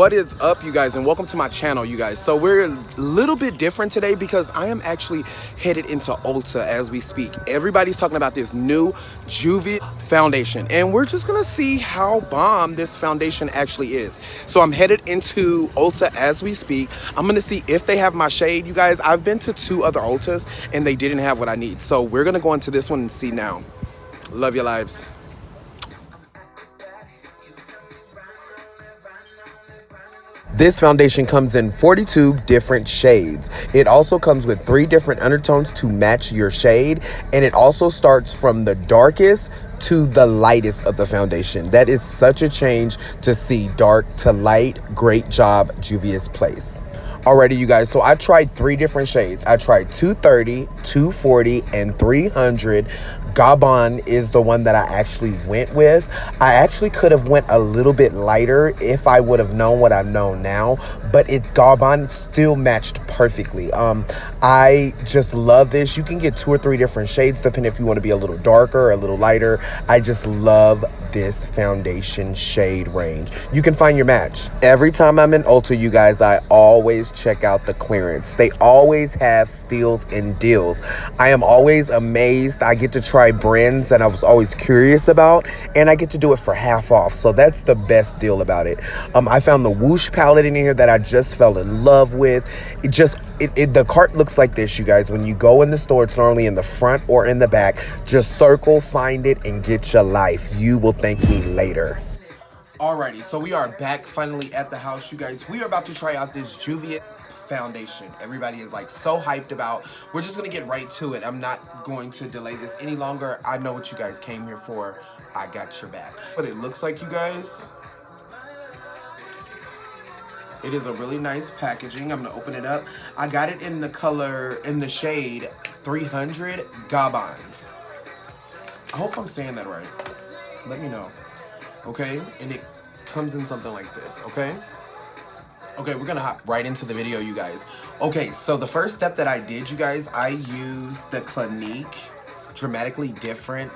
What is up, you guys, and welcome to my channel, you guys. So we're a little bit different today because I am actually headed into Ulta as we speak. Everybody's talking about this new Juvias foundation, and we're just gonna see how bomb this foundation actually is. So I'm headed into Ulta as we speak. I'm gonna see if they have my shade, you guys. I've been to two other Ultas and they didn't have what I need. So we're gonna go into this one and see now. Love your lives. This foundation comes in 42 different shades. It also comes with 3 different undertones to match your shade. And it also starts from the darkest to the lightest of the foundation. That is such a change to see dark to light. Great job, Juvia's Place. Alrighty, you guys, so I tried 3 different shades. I tried 230, 240, and 300. Gabon is the one that I actually went with. I actually could have went a little bit lighter if I would have known what I know now, but Gabon still matched perfectly. I just love this. You can get 2 or 3 different shades depending if you want to be a little darker or a little lighter. I just love this foundation shade range. You can find your match. Every time I'm in Ulta, you guys, I always check out the clearance. They always have steals and deals. I am always amazed. I get to try brands that I was always curious about, and I get to do it for half off. So that's the best deal about it. I found the Whoosh palette in here that I just fell in love with. The cart looks like this, you guys. When you go in the store, it's normally in the front or in the back. Just circle, find it, and get your life. You will thank me later. Alrighty, so we are back finally at the house, you guys. We are about to try out this Juvias foundation. Everybody is like so hyped about. We're just gonna get right to it. I'm not going to delay this any longer. I know what you guys came here for. I got your back. What it looks like, you guys. It is a really nice packaging. I'm gonna open it up. I got it in the color, in the shade 300 Gabon. I hope I'm saying that right. Let me know. Okay, and it comes in something like this, okay? Okay, we're gonna hop right into the video, you guys. Okay, so the first step that I did, you guys, I used the Clinique Dramatically Different,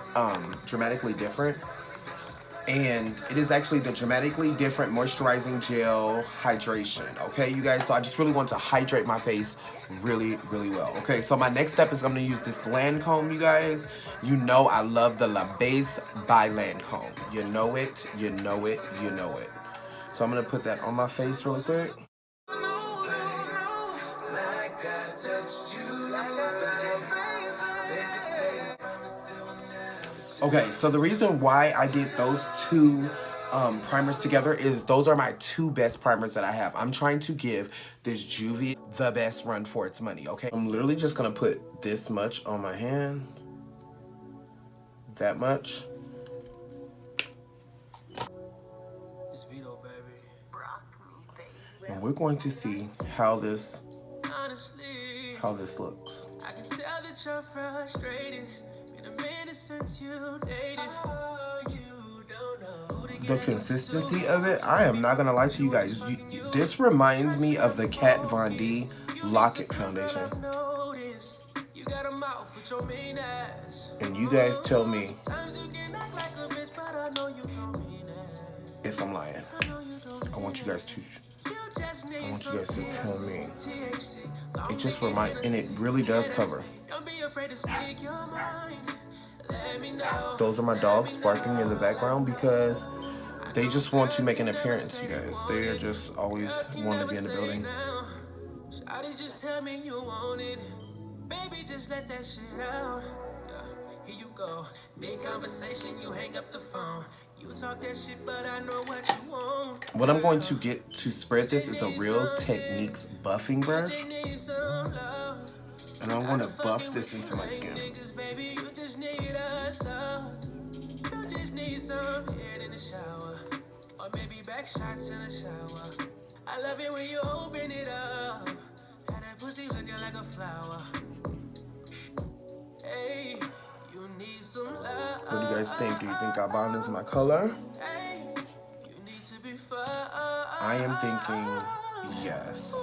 and it is actually the Dramatically Different Moisturizing Gel Hydration, okay, you guys? So I just really want to hydrate my face really, really well. Okay, so my next step is I'm gonna use this Lancome, you guys. You know I love the La Base by Lancome. You know it, you know it, you know it. So I'm gonna put that on my face really quick. Okay, so the reason why I did those 2 primers together is those are my 2 best primers that I have. I'm trying to give this Juvias the best run for its money, okay? I'm literally just gonna put this much on my hand. That much. And we're going to see how this looks. I can tell that you're frustrated. Been a minute since you dated. The consistency of it, I am not gonna lie to you guys. This reminds me of the Kat Von D Lock-It foundation. And you guys tell me if I'm lying. I want you guys to tell me. It just and it really does cover. Those are my dogs barking in the background because they just want to make an appearance, you guys. They are just always wanting to be in the building. Just tell me you want it. Baby, just let that shit out. Here you go. Big conversation, you hang up the phone. You talk that shit, but I know what you want. What I'm going to get to spread this is a Real Techniques buffing brush. And I want to buff this into my skin. Or maybe back shots in the shower. I love it when you open it up. Had that pussy looking like a flower. Hey, you need some love. What do you guys think? Do you think Gabon is my color? I am thinking yes.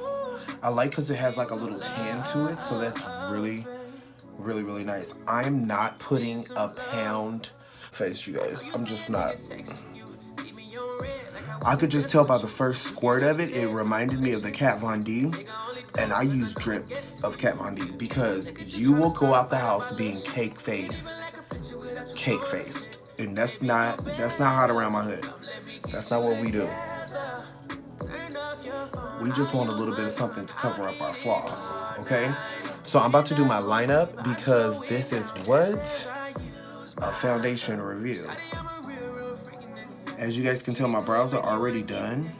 I like because it has like a little tan to it, so that's really, really, really nice. I'm not putting a pound face, you guys. I'm just not. I could just tell by the first squirt of it, it reminded me of the Kat Von D. And I use drips of Kat Von D because you will go out the house being cake faced. And that's not hot around my hood. That's not what we do. We just want a little bit of something to cover up our flaws, okay? So I'm about to do my lineup because this is what? A foundation review. As you guys can tell, my brows are already done.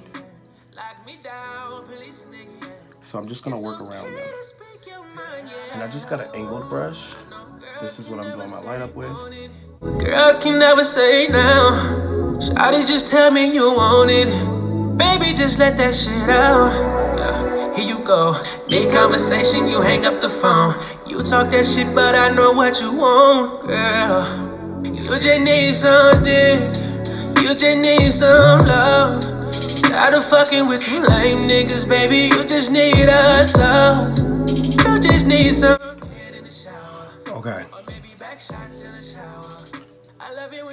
So I'm just gonna work around them. And I just got an angled brush. This is what I'm doing my lineup with. Girls can never say now. Shawty, just tell me you want it. Baby, just let that shit out. Yeah, here you go. Mid conversation, you hang up the phone. You talk that shit, but I know what you want, girl. You just need something. You just need some love. Tired of fucking with them lame niggas, baby. You just need a love. You just need some. Okay.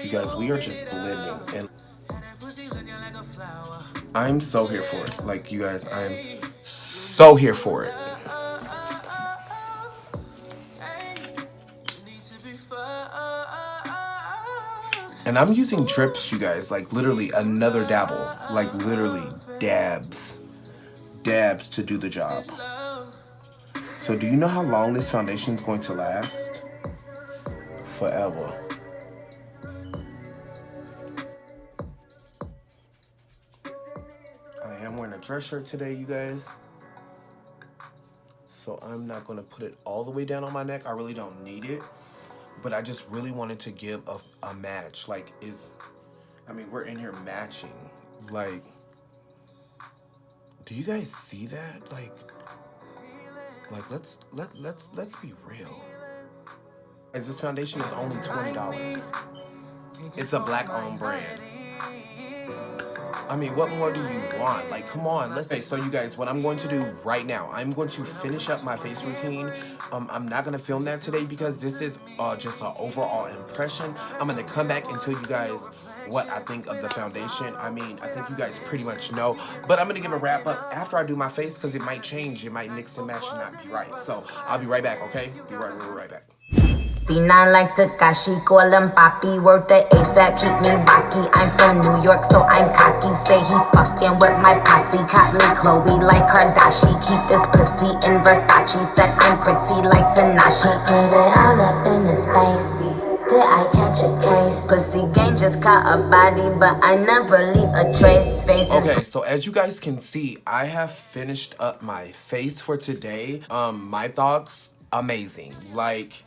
You guys, we are just blending, and I'm so here for it. Like, you guys, I'm so here for it. And I'm using drips, you guys, like literally another dabble, like literally dabs to do the job. So do you know how long this foundation is going to last? Forever. I am wearing a dress shirt today, you guys. So I'm not going to put it all the way down on my neck. I really don't need it. But I just really wanted to give a match. Like, we're in here matching. Like, do you guys see that? Like let's be real. Guys, this foundation is only $20. It's a black-owned brand. I mean, what more do you want? Like, come on. Okay, so you guys, what I'm going to do right now, I'm going to finish up my face routine. I'm not going to film that today because this is just an overall impression. I'm going to come back and tell you guys what I think of the foundation. I mean, I think you guys pretty much know, but I'm going to give a wrap up after I do my face because it might change. It might mix and match and not be right. So I'll be right back, okay? Be right back. D9 like Takashi, call him Papi, worth the ASAP, keep me rocky. I'm from New York, so I'm cocky. Say he fucking with my posse, caught me Chloe like Kardashian. Keep this pussy in Versace, said I'm pretty like Tanashi. Put it all up in his face, did I catch a case? Pussy gang just caught a body, but I never leave a trace. Face. Okay, so as you guys can see, I have finished up my face for today. My thoughts, amazing. Like,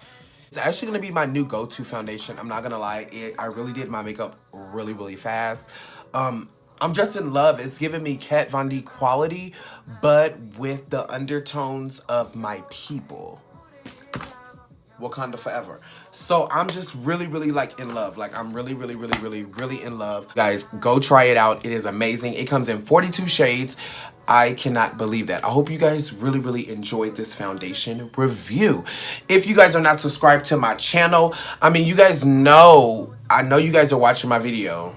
it's actually gonna be my new go-to foundation. I'm not gonna lie, I really did my makeup really fast. I'm just in love. It's giving me Kat Von D quality, but with the undertones of my people. Wakanda forever. So I'm just really like in love. Like, I'm really in love. Guys, go try it out. It is amazing. It comes in 42 shades. I cannot believe that. I hope you guys really enjoyed this foundation review. If you guys are not subscribed to my channel, I mean, you guys know, I know you guys are watching my video.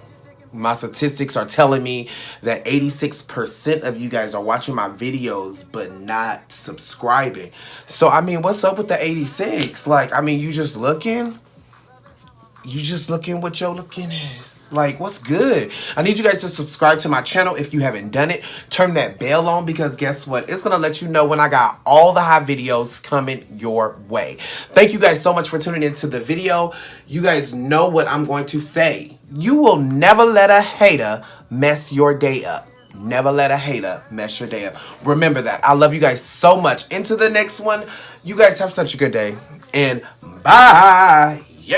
My statistics are telling me that 86% of you guys are watching my videos but not subscribing. So, I mean, what's up with the 86? Like, I mean, you just looking? You just looking what your looking is. Like, what's good? I need you guys to subscribe to my channel if you haven't done it. Turn that bell on because guess what? It's going to let you know when I got all the hot videos coming your way. Thank you guys so much for tuning into the video. You guys know what I'm going to say. You will never let a hater mess your day up. Never let a hater mess your day up. Remember that. I love you guys so much. Into the next one. You guys have such a good day. And bye. Yeah.